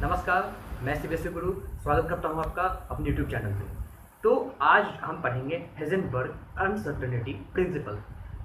नमस्कार, मैं सीबीएसई गुरु स्वागत करता हूं आपका अपने यूट्यूब चैनल पे। तो आज हम पढ़ेंगे हेज़ेनबर्ग अनसर्टेनिटी प्रिंसिपल।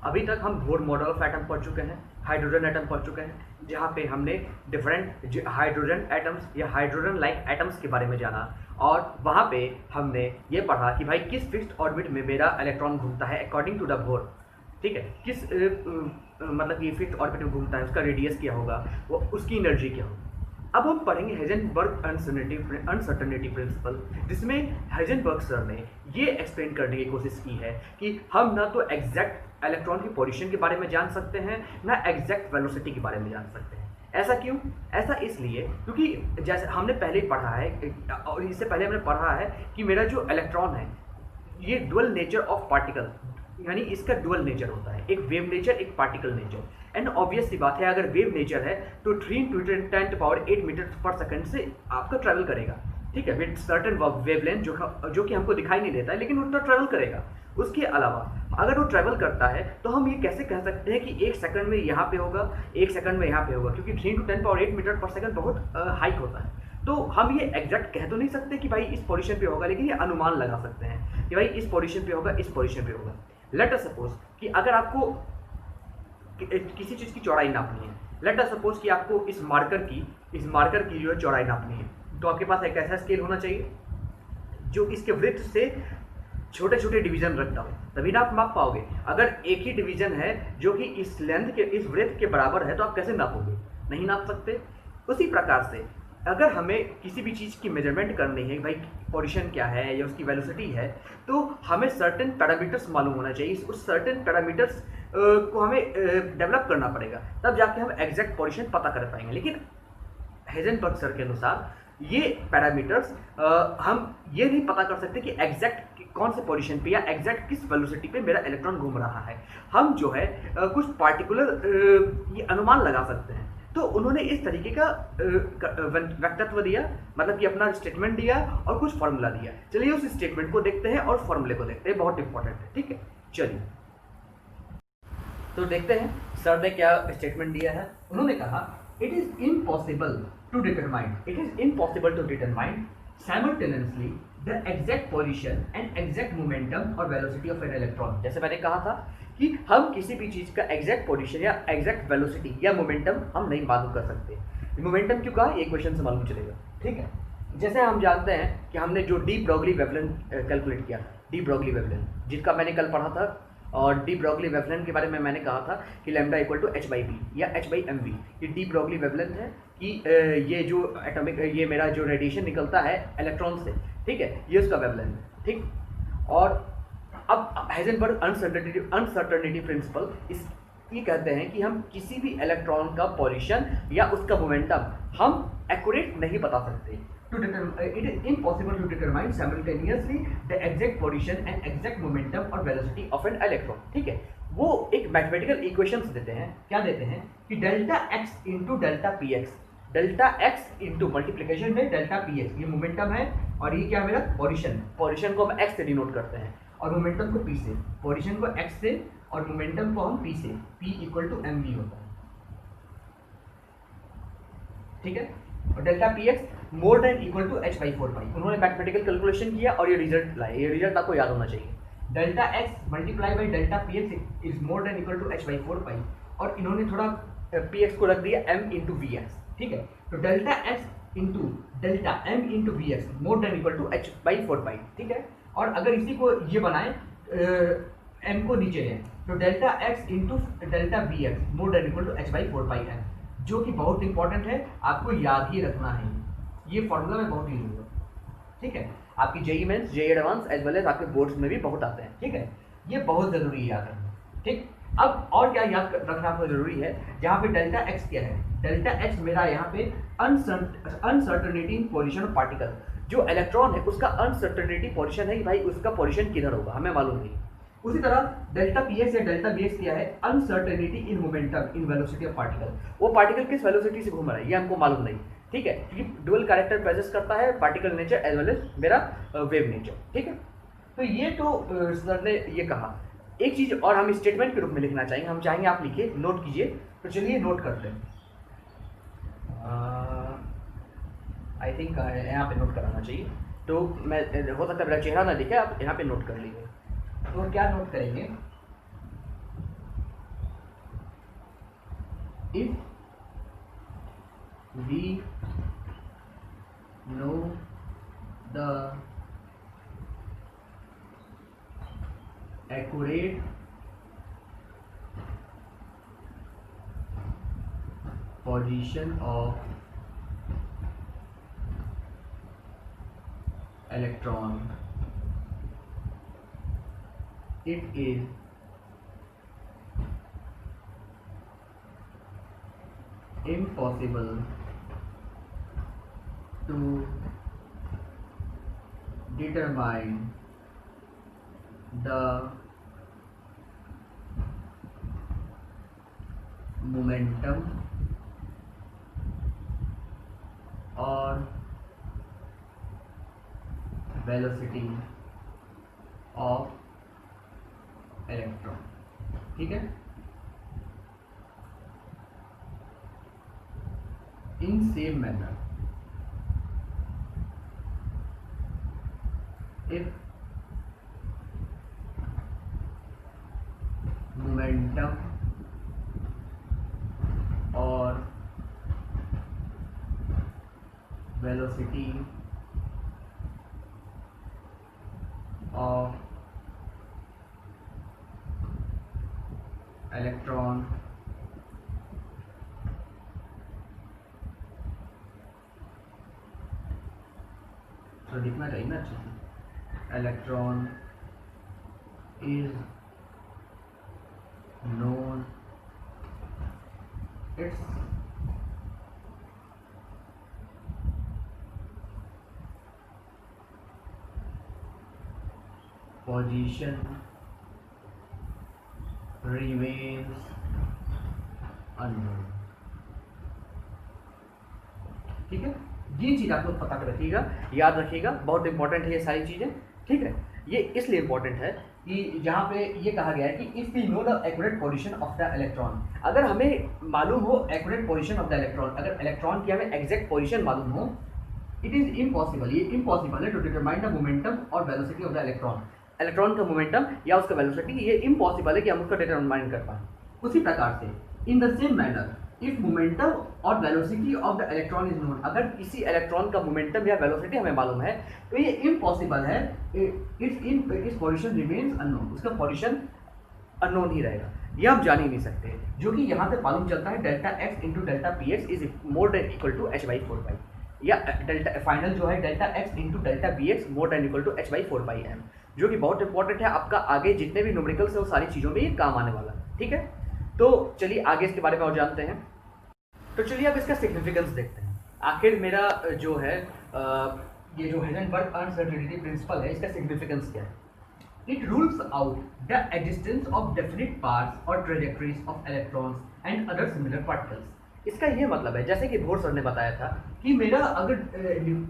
अभी तक हम बोर मॉडल ऑफ एटम पढ़ चुके हैं, हाइड्रोजन एटम पढ़ चुके हैं, जहां पे हमने डिफरेंट हाइड्रोजन एटम्स या हाइड्रोजन लाइक एटम्स के बारे में जाना और वहां पे हमने ये पढ़ा कि भाई किस फिक्स्ड ऑर्बिट में मेरा इलेक्ट्रॉन घूमता है अकॉर्डिंग टू द बोर। ठीक है, किस मतलब ये फिक्स्ड ऑर्बिट में घूमता है, उसका रेडियस क्या होगा, वो उसकी एनर्जी क्या होगी। अब हम पढ़ेंगे हेज़ेनबर्ग अनसर्टेनिटी प्रिंसिपल, जिसमें हेज़ेनबर्ग सर ने ये एक्सप्लेन करने की कोशिश की है कि हम ना तो एग्जैक्ट इलेक्ट्रॉन की पोजीशन के बारे में जान सकते हैं, ना एग्जैक्ट वेलोसिटी के बारे में जान सकते हैं। ऐसा क्यों? ऐसा इसलिए क्योंकि जैसे हमने पहले ही पढ़ा है और इससे पहले हमने पढ़ा है कि मेरा जो इलेक्ट्रॉन है ये डुअल नेचर ऑफ पार्टिकल, यानी इसका डुअल नेचर होता है, एक वेव नेचर, एक पार्टिकल नेचर। एंड ऑब्वियस सी बात है, अगर वेव नेचर है तो 3 × 10⁸ मीटर पर सेकंड से आपका ट्रैवल करेगा। ठीक है, विद सर्टेन वेवलेंथ जो कि हमको दिखाई नहीं देता है, लेकिन उतना ट्रैवल करेगा। उसके अलावा अगर वो ट्रैवल करता है तो हम ये कैसे कह सकते हैं कि 1 सेकंड में यहाँ पे होगा, 1 सेकंड में यहाँ पे होगा, क्योंकि 3 × 10⁸ मीटर पर सेकंड बहुत हाइक होता है। तो हम ये एग्जैक्ट कह तो नहीं सकते कि भाई इस पोजीशन पे होगा, लेकिन ये अनुमान लगा सकते हैं कि भाई इस पोजीशन पे होगा, इस पोजीशन पे होगा। लेट अस सपोज कि अगर आपको किसी चीज़ की चौड़ाई नापनी है, लेट अस सपोज कि आपको इस मार्कर की जो चौड़ाई नापनी है, तो आपके पास एक ऐसा स्केल होना चाहिए जो इसके वृत्त से छोटे छोटे डिवीजन रखता हो, तभी ना आप माप पाओगे। अगर एक ही डिवीजन है जो कि इस लेंथ के, इस वृत्त के बराबर है, तो आप कैसे नापोगे? नहीं नाप सकते। उसी प्रकार से अगर हमें किसी भी चीज़ की मेजरमेंट करनी है, भाई पोजीशन क्या है या उसकी वेलोसिटी है, तो हमें सर्टेन पैरामीटर्स मालूम होना चाहिए। उस सर्टेन पैरामीटर्स को हमें डेवलप करना पड़ेगा, तब जाके हम एग्जैक्ट पोजीशन पता कर पाएंगे। लेकिन हेज़ेनबर्ग सर के अनुसार ये पैरामीटर्स हम ये नहीं पता कर सकते कि एग्जैक्ट कौन से पोजीशन पे या एग्जैक्ट किस वेलोसिटी पे मेरा इलेक्ट्रॉन घूम रहा है। हम जो है कुछ पार्टिकुलर ये अनुमान लगा सकते हैं। तो उन्होंने इस तरीके का वक्तव्य दिया, मतलब कि अपना स्टेटमेंट दिया और कुछ फॉर्मूला दिया। चलिए उस स्टेटमेंट को देखते हैं और फॉर्मूले को देखते हैं, बहुत इंपॉर्टेंट है। ठीक है, चलिए तो देखते हैं सर ने क्या स्टेटमेंट दिया है। उन्होंने कहा it is impossible to determine simultaneously the exact position and exact momentum और वेलोसिटी ऑफ एन इलेक्ट्रॉन। जैसे मैंने कहा था कि हम किसी भी चीज़ का एग्जैक्ट पोजीशन या एग्जैक्ट वेलोसिटी या मोमेंटम हम नहीं मालूम कर सकते। मोमेंटम क्यों कहा, ये क्वेश्चन से मालूम चलेगा। ठीक है, जैसे हम जानते हैं कि हमने जो डी ब्रोगली वेवलेंथ कैलकुलेट किया, डी ब्रोगली वेवलेंथ जिसका मैंने कल पढ़ा था, और डी ब्रोगली वेवलेंथ के बारे में मैंने कहा था कि लैम्डा इक्वल टू h/p या h/mv। ये डी ब्रोगली वेवलेंथ है कि ये जो एटॉमिक, ये मेरा जो रेडिएशन निकलता है इलेक्ट्रॉन से, ठीक है, ये उसका वेवलेंथ है। ठीक, और अब हेज़ेनबर्ग अनसर्टेनिटी प्रिंसिपल इस ये कहते हैं कि हम किसी भी इलेक्ट्रॉन का पोजीशन या उसका मोमेंटम हम एक्यूरेट नहीं बता सकते। It is impossible to determine simultaneously the exact position and exact momentum or velocity of an electron। ठीक है, वो एक मैथमेटिकल इक्वेशंस देते हैं। क्या देते हैं कि delta X into delta P x, delta X into multiplication में डेल्टा पी एक्स, ये मोमेंटम है और ये क्या है मेरा पोजीशन को हम एक्स से डिनोट करते हैं और मोमेंटम को पी से। पोजीशन को एक्स से और मोमेंटम को हम पी से, P equal to M V होता है। ठीक है, और delta P X more than equal to h/4π। उन्होंने मैथमेटिकल कैलकुलेशन किया और ये रिजल्ट लाए। ये रिजल्ट आपको याद होना चाहिए, delta X multiply by delta P X is more than equal to h/4π, और इन्होंने थोड़ा पी एक्स को रख दिया m इंटू वी एक्स। ठीक है, तो delta X into delta m into V X more than equal to h/4π। ठीक है, और अगर इसी को ये बनाए m को नीचे लें तो delta X into delta V X more than equal to h/4π है, जो कि बहुत इंपॉर्टेंट है, आपको याद ही रखना है। ये फॉर्मूला में बहुत यूज होगा। ठीक है, आपकी JEE mains, JEE advance as well as आपके बोर्ड्स में भी बहुत आते हैं। ठीक है, ये बहुत ज़रूरी है याद रखना। ठीक, अब और क्या याद रखना आपको जरूरी है, जहाँ पे डेल्टा एक्स क्या है, डेल्टा एक्स मेरा यहाँ पे uncertainty in position of particle. जो इलेक्ट्रॉन है उसका अनसर्टेनिटी पोजिशन है कि भाई उसका पोजिशन किधर होगा, हमें मालूम नहीं। उसी तरह डेल्टा पी एक्स या डेल्टा बी एक्स क्या है, uncertainty in momentum in velocity of particle. वो पार्टिकल किस वेलोसिटी से घूम रहा है ये हमको मालूम नहीं। ठीक है, क्योंकि डुअल कैरेक्टर प्रेजेंस करता है particle nature as well as मेरा वेव नेचर। ठीक है, तो ये तो सर ने ये कहा। एक चीज और हम स्टेटमेंट के रूप में लिखना चाहेंगे, हम चाहेंगे आप लिखिए, नोट कीजिए। तो चलिए नोट करते हैं। आई थिंक यहाँ पे नोट कराना चाहिए। तो मैं, हो सकता है मेरा चेहरा ना दिखे, आप यहाँ पे नोट कर लीजिए। तो क्या नोट करेंगे, if we know the accurate position of electron, it is impossible to determine the momentum or velocity of electron। ठीक है, in same manner if momentum or velocity of electron तो लिखना चाहिए ना अच्छे से, electron is known its position remains unknown। ठीक है, ये चीज आप लोग पता कर रखिएगा, याद रखिएगा, बहुत इंपॉर्टेंट है ये सारी चीजें। ठीक है, ये इसलिए इंपॉर्टेंट है कि जहाँ पे ये कहा गया है कि if we know the accurate position of the electron, अगर हमें मालूम हो accurate position of the electron, अगर इलेक्ट्रॉन की हमें एग्जैक्ट पोजीशन मालूम हो, इट इज इम्पॉसिबल, ये इम्पॉसिबल है टू डिटरमाइन द मोमेंटम और velocity of the electron, electron का मोमेंटम या उसका वेलोसिटी, ये इम्पॉसिबल है कि हम उसका डिटरमाइन कर पाएं। उसी प्रकार से in the same manner if momentum और velocity of the electron is known, अगर किसी इलेक्ट्रॉन का मोमेंटम या वेलोसिटी हमें मालूम है तो ये इम्पॉसिबल है, इट्स पोजीशन रिमेन्स अननोन, उसका पोजीशन अननोन ही रहेगा, ये हम जान ही नहीं सकते, जो कि यहाँ से मालूम चलता है delta X into delta P X is more than equal to H by 4 या डेल्टा फाइनल जो है delta X into delta B X more than equal to H by 4 जो कि बहुत इंपॉर्टेंट है, आपका आगे जितने भी न्यूमेरिकल्स है वो सारी चीज़ों में ये काम आने वाला है। ठीक है, तो चलिए आगे इसके बारे में और जानते हैं। तो चलिए अब इसका सिग्निफिकेंस देखते हैं। आखिर मेरा जो है ये जो हाइजेनबर्ग अनसर्टेनिटी प्रिंसिपल है, इसका सिग्निफिकेंस क्या है? It rules out the existence of definite paths और trajectories of electrons and other similar particles. इसका ये मतलब है, जैसे कि भोर सर ने बताया था कि मेरा अगर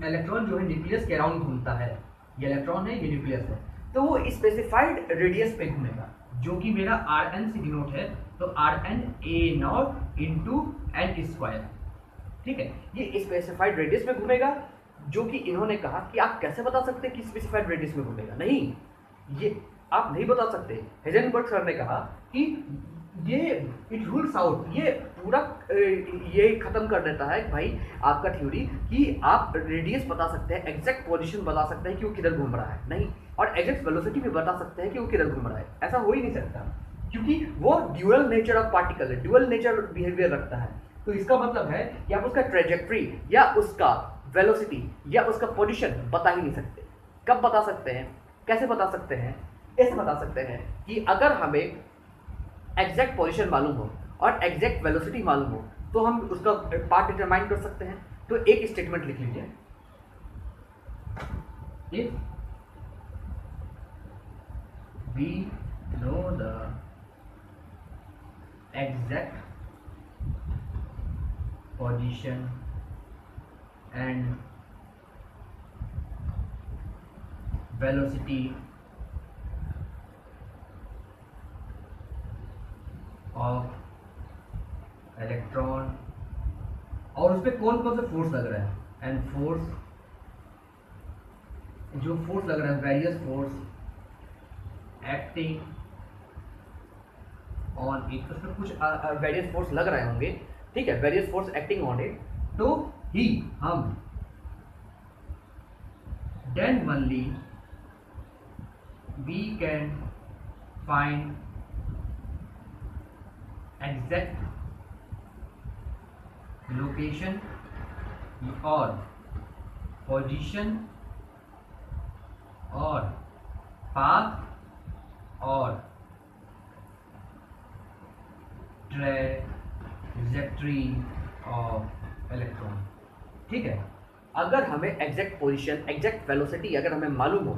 इलेक्ट्रॉन जो है न्यूक्लियस के अराउंड घूमता है, ये इलेक्ट्रॉन है, ये न्यूक्लियस है, तो वो स्पेसिफाइड रेडियस पे घूमेगा, जो कि मेरा आर एन से डिनोट है, तो R N A naught into N square. ठीक है, ये स्पेसिफाइड रेडियस में घूमेगा, जो कि इन्होंने कहा कि आप कैसे बता सकते हैं कि स्पेसिफाइड रेडियस में घूमेगा? नहीं, ये आप नहीं बता सकते। हाइजेनबर्ग सर ने कहा कि ये इट रूल्स आउट, ये पूरा ये खत्म कर देता है भाई आपका थ्योरी कि आप रेडियस बता सकते हैं, एग्जैक्ट पोजीशन बता सकते हैं कि वो किधर घूम रहा है, नहीं, और एग्जैक्ट वेलोसिटी भी बता सकते हैं कि वो किधर घूम रहा है। ऐसा हो ही नहीं सकता, क्योंकि वो ड्यूअल नेचर ऑफ पार्टिकल है, ड्यूअल नेचर बिहेवियर रखता है। तो इसका मतलब है कि आप उसका ट्रेजेक्ट्री या उसका वेलोसिटी या उसका पोजीशन बता ही नहीं सकते। कब बता सकते हैं, कैसे बता सकते हैं? ऐसे बता सकते हैं कि अगर हमें एग्जैक्ट पोजीशन मालूम हो और एग्जैक्ट वेलोसिटी मालूम हो तो हम उसका पार्ट डिटरमाइन कर सकते हैं। तो एक स्टेटमेंट लिख लीजिए, if we know the exact position and velocity of electron, और उस पर कौन कौन से फोर्स लग रहा है, एंड फोर्स, जो फोर्स लग रहा है, various force acting on it, उसमें कुछ वेरियस फोर्स लग रहे होंगे, ठीक है, various force acting on it, तो ही हम then only we can find exact location or position or path or trajectory of electron। ठीक है, अगर हमें एग्जैक्ट पोजीशन, एग्जैक्ट वेलोसिटी अगर हमें मालूम हो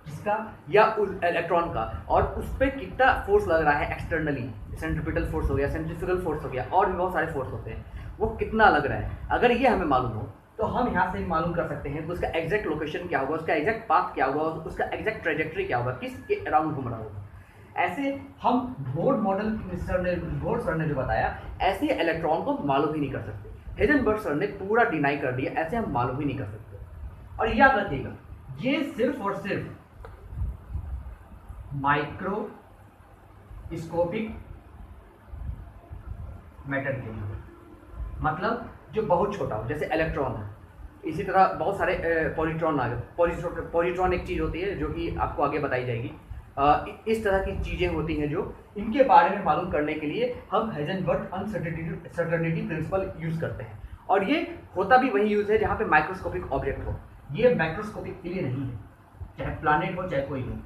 किसका या उस इलेक्ट्रॉन का, और उस पर कितना फोर्स लग रहा है एक्सटर्नली, सेंट्रीपिटल फोर्स हो गया, सेंट्रीफ्यूगल फोर्स हो गया, और भी बहुत सारे फोर्स होते हैं, वो कितना लग रहा है, अगर ये हमें मालूम हो तो हम यहाँ से मालूम कर सकते हैं कि उसका एग्जैक्ट लोकेशन क्या होगा, उसका एग्जैक्ट पाथ क्या होगा, उसका एग्जैक्ट ट्रेजेक्ट्री क्या होगा, किसके अराउंड घूम रहा होगा। ऐसे हम बोर्ड मॉडल बोर्ड सर ने जो बताया, ऐसे इलेक्ट्रॉन को मालूम ही नहीं कर सकते। हेजनबर्ग सर ने पूरा डिनाई कर दिया, ऐसे हम मालूम ही नहीं कर सकते। और याद रखिएगा, ये सिर्फ और सिर्फ माइक्रोस्कोपिक मैटर के लिए, मतलब जो बहुत छोटा हो, जैसे इलेक्ट्रॉन है, इसी तरह बहुत सारे पॉजिट्रॉन आ गए। पॉजिट्रॉन एक चीज़ होती है जो कि आपको आगे बताई जाएगी। इस तरह की चीज़ें होती हैं जो इनके बारे में मालूम करने के लिए हम हेजनबर्ग अनसर्टेनिटी प्रिंसिपल यूज़ करते हैं। और ये होता भी वही यूज़ है जहाँ पे माइक्रोस्कोपिक ऑब्जेक्ट हो। ये माइक्रोस्कोपिक के लिए नहीं है, चाहे प्लैनेट हो चाहे कोई हो,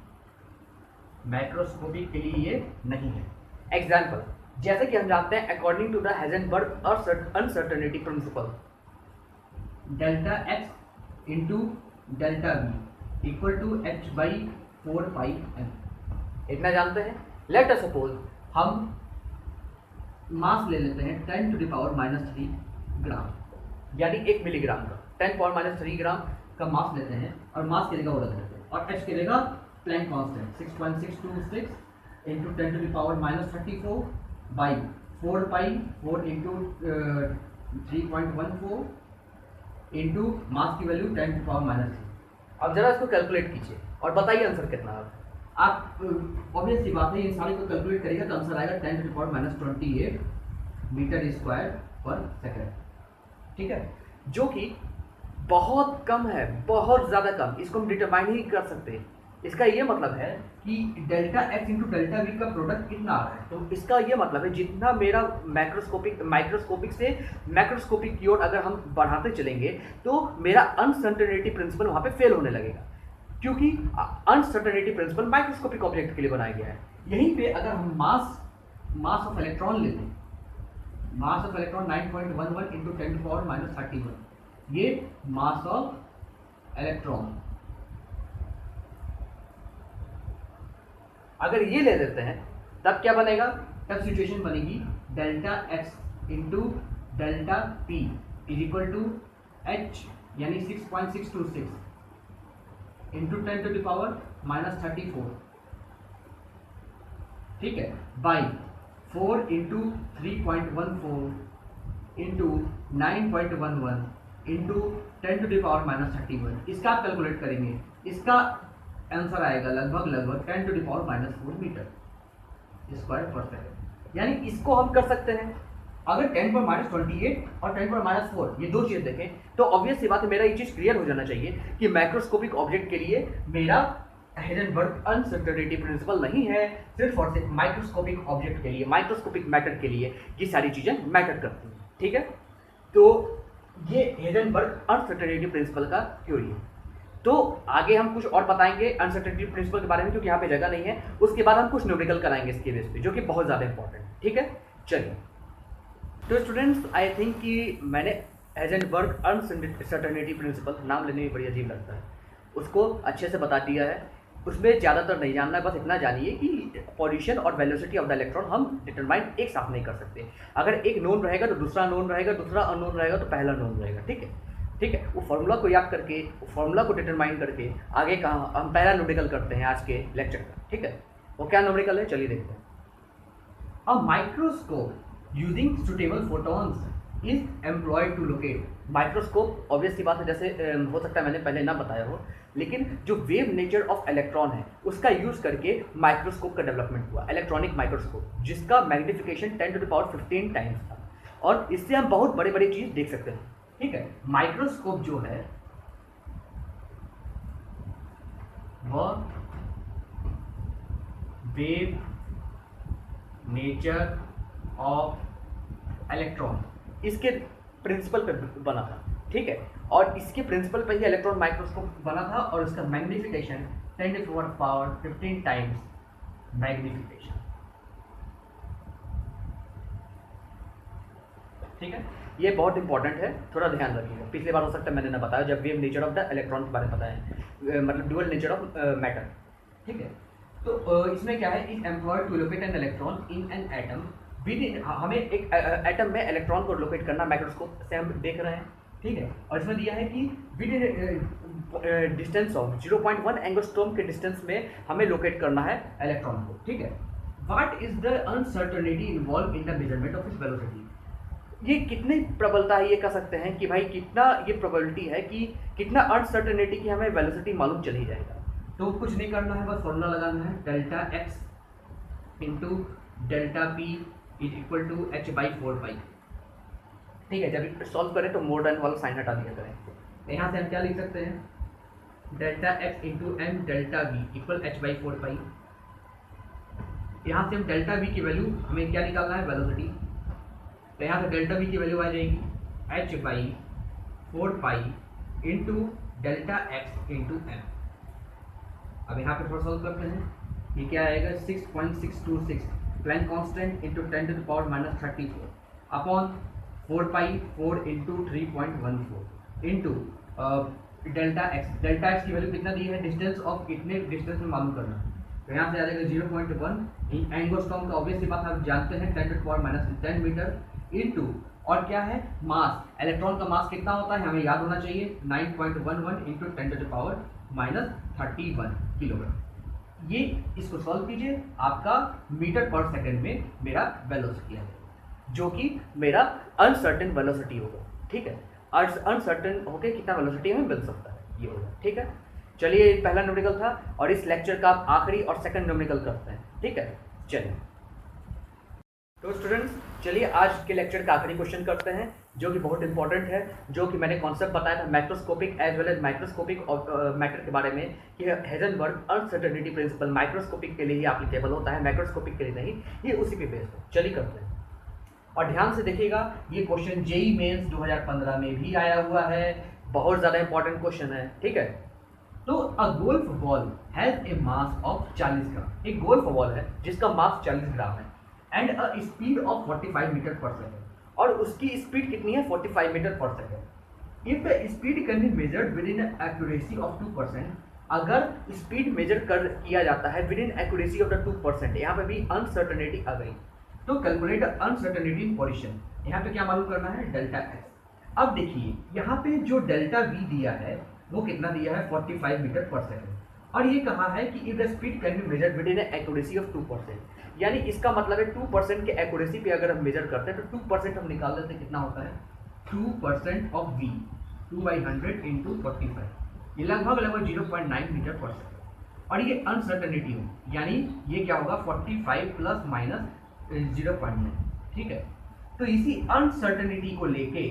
माइक्रोस्कोपिक के लिए ये नहीं है। एग्जाम्पल, जैसे कि हम जानते हैं according to the Heisenberg uncertainty principle, delta X into delta B equal to H by 4 pi M, इतना जानते हैं। लेट अस सपोज हम मास ले लेते हैं 10⁻³ ग्राम, यानी 1 मिलीग्राम का 10⁻³ ग्राम का मास लेते हैं, और मास के जगह वो रख देते हैं, और एच के जगह Planck constant 6.626 into 10⁻34 by 4 pi 4 into 3.14 into mass की वैल्यू 10⁻³। अब जरा इसको कैलकुलेट कीजिए और बताइए आंसर कितना है। आप ऑब्वियस सी बात है, इन सारी को कैलकुलेट करिएगा तो आंसर आएगा 10⁻28 मीटर स्क्वायर पर सेकेंड, ठीक है, जो कि बहुत कम है, बहुत ज़्यादा कम। इसको हम डिटरमाइन ही कर सकते हैं। इसका ये मतलब है कि delta X into delta we का प्रोडक्ट कितना आ रहा है, तो इसका ये मतलब है जितना मेरा माइक्रोस्कोपिक से मैक्रोस्कोपिक की ओर अगर हम बढ़ाते चलेंगे तो मेरा अनसर्टेनिटी प्रिंसिपल वहाँ पे फेल होने लगेगा, क्योंकि अनसर्टेनिटी प्रिंसिपल माइक्रोस्कोपिक ऑब्जेक्ट के लिए बनाया गया है। यहीं पे अगर हम मास ऑफ इलेक्ट्रॉन लेते हैं, मास ऑफ इलेक्ट्रॉन 9.11 इंटू 10⁻31, ये मास ऑफ इलेक्ट्रॉन, अगर ये ले लेते हैं तब क्या बनेगा, तब सिचुएशन बनेगी delta X into delta P is equal to H, यानी 6.626 इंटू 10⁻34, ठीक है, बाई 4 इंटू 3.14 इंटू 9.11 इंटू 10⁻31। इसका आप कैलकुलेट करेंगे, इसका आंसर आएगा लगभग 10⁻⁴ मीटर स्क्वायर पर सेकेंड। यानी इसको हम कर सकते हैं। अगर 10⁻28 और 10⁻⁴ ये दो चीज़ देखें तो ऑब्वियस सी बात है, मेरा ये चीज़ क्लियर हो जाना चाहिए कि मैक्रोस्कोपिक ऑब्जेक्ट के लिए मेरा हेजनबर्ग अनसर्टेनिटी प्रिंसिपल नहीं है, सिर्फ और सिर्फ माइक्रोस्कोपिक ऑब्जेक्ट के लिए, माइक्रोस्कोपिक मैटर के लिए ये सारी चीज़ें मैटर करती हैं, ठीक है। तो ये हेजनबर्ग अनसर्टेनिटी प्रिंसिपल का थ्योरी है। तो आगे हम कुछ और बताएंगे अनसर्टेनिटी प्रिंसिपल के बारे में, क्योंकि यहाँ पे जगह नहीं है। उसके बाद हम कुछ न्यूमेरिकल कराएंगे इसके बेस पे, जो कि बहुत ज़्यादा इंपॉर्टेंट है, ठीक है। चलिए, तो स्टूडेंट्स आई थिंक कि मैंने हेजनबर्ग अनसर्टेनिटी प्रिंसिपल, नाम लेने में बड़ी अजीब लगता है, उसको अच्छे से बता दिया है। उसमें ज़्यादातर नहीं जानना है, बस इतना जानिए कि पोजीशन और वेलोसिटी ऑफ द इलेक्ट्रॉन हम डिटरमाइन एक साथ नहीं कर सकते। अगर एक नोन रहेगा तो दूसरा नोन रहेगा, दूसरा अननोन रहेगा तो पहला नोन रहेगा, ठीक है, ठीक है। वो फॉर्मूला को याद करके, वो फॉर्मूला को डिटरमाइन करके आगे कहाँ हम पहला न्यूमेरिकल करते हैं आज के लेक्चर का, ठीक है। वो क्या न्यूमेरिकल है, चलिए देखते हैं। A microscope using suitable photons is employed to locate. Microscope obvious सी बात है, जैसे हो सकता है मैंने पहले ना बताया हो, लेकिन जो वेव नेचर ऑफ इलेक्ट्रॉन है उसका यूज़ करके माइक्रोस्कोप का डेवलपमेंट हुआ, इलेक्ट्रॉनिक माइक्रोस्कोप, जिसका मैग्नीफिकेशन 10⁻15 टाइम्स था, और इससे हम बहुत बड़े बड़े चीज़ देख सकते हैं। ठीक है, माइक्रोस्कोप जो है वह वेव नेचर ऑफ इलेक्ट्रॉन इसके प्रिंसिपल पे बना था। ठीक है, और इसके प्रिंसिपल पे ही इलेक्ट्रॉन माइक्रोस्कोप बना था, और उसका मैग्नीफिकेशन 10⁻15 टाइम्स मैग्नीफिकेशन। ठीक है, ये बहुत इंपॉर्टेंट है, थोड़ा ध्यान रखिएगा। पिछली बार हो सकता है मैंने ना बताया जब wave nature of the electron के बारे में बताया, मतलब ड्यूअल नेचर ऑफ मैटर। ठीक है, तो इसमें क्या है, is employed to locate an electron in an atom within, हमें एक एटम में इलेक्ट्रॉन को लोकेट करना माइक्रोस्कोप से हम देख रहे हैं। ठीक है, और इसमें दिया है कि with in distance of 0.1 angstrom के डिस्टेंस में हमें लोकेट करना है इलेक्ट्रॉन को। ठीक है, what is the uncertainty involve in the measurement of इस वेलोसिटी। ये कितनी प्रबलता है, ये कह सकते हैं कि भाई कितना ये प्रोबेबिलिटी है कि कितना अनसर्टेनिटी की हमें वेलोसिटी मालूम चल ही जाएगा। तो कुछ नहीं करना है, बस फॉर्मूला लगाना है, delta X into delta P is equal to h/4π। ठीक है, जब सॉल्व करें तो मोर देन वाला साइन हटा दिया करें। तो यहाँ से हम क्या लिख सकते हैं, delta X into M delta V equal h/4π। यहाँ से हम डेल्टा वी की वैल्यू हमें क्या निकालना है, वेलोसिटी। तो यहाँ से डेल्टा वी की वैल्यू आ जाएगी h/4π into delta X into M. अब यहाँ पे थोड़ा सॉल्व करते हैं, ये क्या आएगा 6.626 Planck constant into 10⁻34 upon 4π 4 into 3.14 into delta x. Delta x की वैल्यू कितना दी है, डिस्टेंस ऑफ कितने डिस्टेंस में मालूम करना। तो यहाँ से आ जाएगा 0.1 एंगस्ट्रॉम का ऑब्वियस बात आप जानते हैं 10⁻10 मीटर इंटू, और क्या है, मास। इलेक्ट्रॉन का मास कितना होता है हमें याद होना चाहिए, 9.11 इंटू 10⁻31 किलोग्राम। ये इसको सॉल्व कीजिए, आपका मीटर पर सेकंड में मेरा वेलोसिटी है, जो कि मेरा अनसर्टेन वेलोसिटी होगा। ठीक है, अनसर्टेन होके कितना वेलोसिटी हमें मिल सकता है, ये होगा। ठीक है, चलिए पहला न्यूमेरिकल था, और इस लेक्चर का आखिरी और सेकंड न्यूमेरिकल करते हैं। ठीक है, चलिए तो स्टूडेंट्स, चलिए आज के लेक्चर का आखिरी क्वेश्चन करते हैं, जो कि बहुत इंपॉर्टेंट है, जो कि मैंने कॉन्सेप्ट बताया था macroscopic as well as microscopic matter के बारे में, कि हेजनबर्ग अनसर्टेनिटी प्रिंसिपल माइक्रोस्कोपिक के लिए ही एप्लीकेबल होता है, मैक्रोस्कोपिक के लिए नहीं। ये उसी पे बेस्ड है। चलिए करते हैं, और ध्यान से देखिएगा, ये क्वेश्चन जेईई मेंस 2015 में भी आया हुआ है, बहुत ज़्यादा इंपॉर्टेंट क्वेश्चन है। ठीक है, तो a golf ball has a mass of 40 gram. एक गोल्फ बॉल है जिसका मास 40 ग्राम है, and a speed of 45 metre per second, और उसकी स्पीड कितनी है, 45 metre per second. If the speed can be measured within accuracy of 2%, अगर speed measure किया जाता है within accuracy of the 2%, यहाँ पे भी अनसर्टेनिटी आ गई। तो कैलकुलेट अनसर्टेनिटी इन पोजीशन, यहाँ पे क्या मालूम करना है, डेल्टा एक्स। अब देखिए यहाँ पे जो डेल्टा वी दिया है वो कितना दिया है, 45 मीटर पर सेकेंड, और ये कहा है कि if the speed can be measured within accuracy of 2%, यानी इसका मतलब है 2% के एक्यूरेसी पे अगर हम मेजर करते हैं तो 2% हम निकाल देते हैं, कितना होता है 2% ऑफ v, 2/100 इंटू 45, ये लगभग 0.9 मीटर पर सेकेंड। और ये अनसर्टेनिटी हो, यानी ये क्या होगा 45 प्लस माइनस 0.9। ठीक है, तो इसी अनसर्टेनिटी को लेके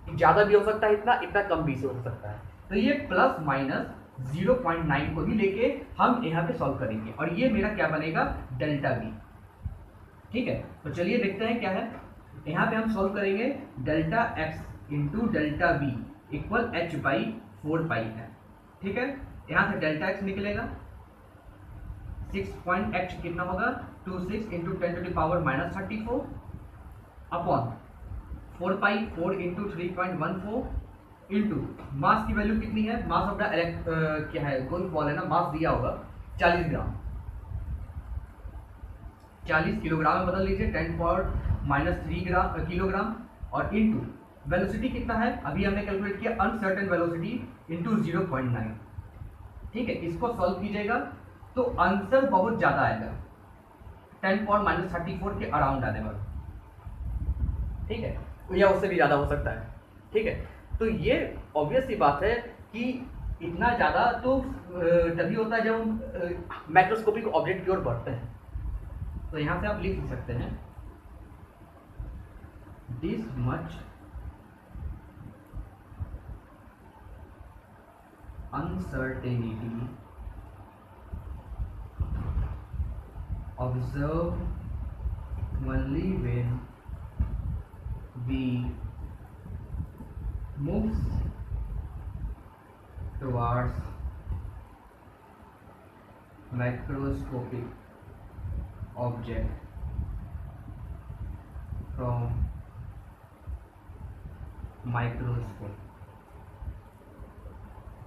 ज़्यादा भी हो सकता है, इतना कम भी हो सकता है, तो ये प्लस माइनस 0.9 को भी लेके हम यहाँ पे सॉल्व करेंगे, और ये मेरा क्या बनेगा, डेल्टा वी। ठीक है, तो चलिए देखते हैं क्या है। यहाँ पे हम सॉल्व करेंगे, delta X into delta V equal h/4π है। ठीक है, यहाँ से डेल्टा एक्स निकलेगा 6.h कितना होगा, 26 into 10⁻34 upon 4π 4 into 3.14 into mass की वैल्यू कितनी है, मास ऑफ द क्या है, गोल्फ बॉल है ना, मास दिया होगा 40 ग्राम, 40 किलोग्राम में बदल लीजिए, 10⁻³ किलोग्राम, और इंटू वेलोसिटी कितना है, अभी हमने कैलकुलेट किया अनसर्टेन वेलोसिटी इंटू 0.9। ठीक है, इसको सॉल्व कीजिएगा तो आंसर बहुत ज़्यादा आएगा, 10⁻34 के अराउंड आने वाला। ठीक है, या उससे भी ज़्यादा हो सकता है। ठीक है, तो ये ऑब्वियस सी बात है कि इतना ज़्यादा तो तभी होता है जब हम माइक्रोस्कोपिक ऑब्जेक्ट की ओर बढ़ते हैं। तो यहाँ से आप लिख सकते हैं this much uncertainty observed only when we move towards macroscopic object from microscope।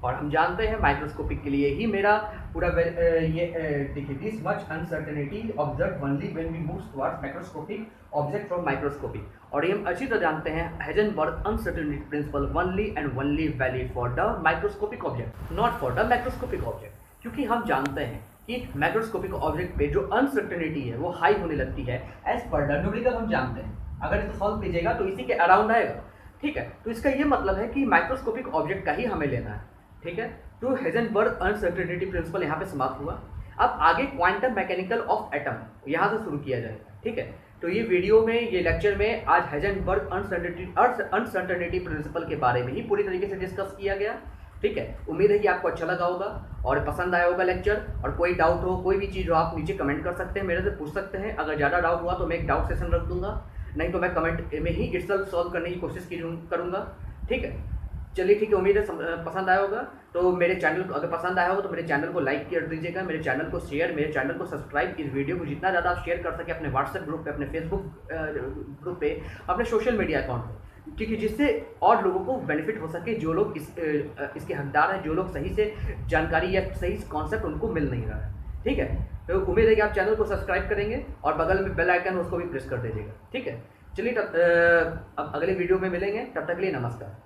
और हम जानते हैं माइक्रोस्कोपिक के लिए ही मेरा पूरा ये देखिए this much uncertainty observe only when we move towards microscopic object from microscopic. और ये हम अच्छी तरह जानते हैं Heisenberg uncertainty principle only and only valid for the microscopic object not for the macroscopic object, क्योंकि हम जानते हैं कि मैक्रोस्कोपिक ऑब्जेक्ट पे जो अनसर्टेनिटी है वो हाई होने लगती है एज पर द न्यूमेरिकल। हम जानते हैं अगर इसको सॉल्व कीजिएगा तो इसी के अराउंड आएगा। ठीक है, तो इसका ये मतलब है कि माइक्रोस्कोपिक ऑब्जेक्ट का ही हमें लेना है। ठीक है, तो हाइजेनबर्ग अनसर्टेनिटी प्रिंसिपल यहाँ पे समाप्त हुआ। अब आगे क्वांटम मैकेनिकल ऑफ एटम यहाँ से शुरू किया जाएगा। ठीक है, तो ये वीडियो में, ये लेक्चर में आज हाइजेनबर्ग अनसर्टेनिटी प्रिंसिपल के बारे में ही पूरी तरीके से डिस्कस किया गया। ठीक है, उम्मीद है कि आपको अच्छा लगा होगा और पसंद आया होगा लेक्चर। और कोई डाउट हो, कोई भी चीज़ हो, आप नीचे कमेंट कर सकते हैं, मेरे से पूछ सकते हैं। अगर ज़्यादा डाउट हुआ तो मैं एक डाउट सेशन रख दूंगा, नहीं तो मैं कमेंट में ही इटसेल्फ सॉल्व करने की कोशिश करूँगा। ठीक है, चलिए ठीक है, उम्मीद है पसंद आया होगा। तो मेरे चैनल को अगर पसंद आया होगा तो मेरे चैनल को लाइक कर दीजिएगा, मेरे चैनल को शेयर, मेरे चैनल को सब्सक्राइब। इस वीडियो को जितना ज़्यादा आप शेयर कर सके अपने व्हाट्सएप ग्रुप पे, अपने फेसबुक ग्रुप पे, अपने सोशल मीडिया अकाउंट पे, क्योंकि जिससे और लोगों को बेनिफिट हो सके, जो लोग इसके हकदार हैं, जो लोग सही से जानकारी या सही कॉन्सेप्ट उनको मिल नहीं रहा है। ठीक है, तो उम्मीद है कि आप चैनल को सब्सक्राइब करेंगे और बगल में बेल आइकन उसको भी प्रेस कर दीजिएगा। ठीक है, चलिए अब अगले वीडियो में मिलेंगे, तब तक के लिए नमस्कार।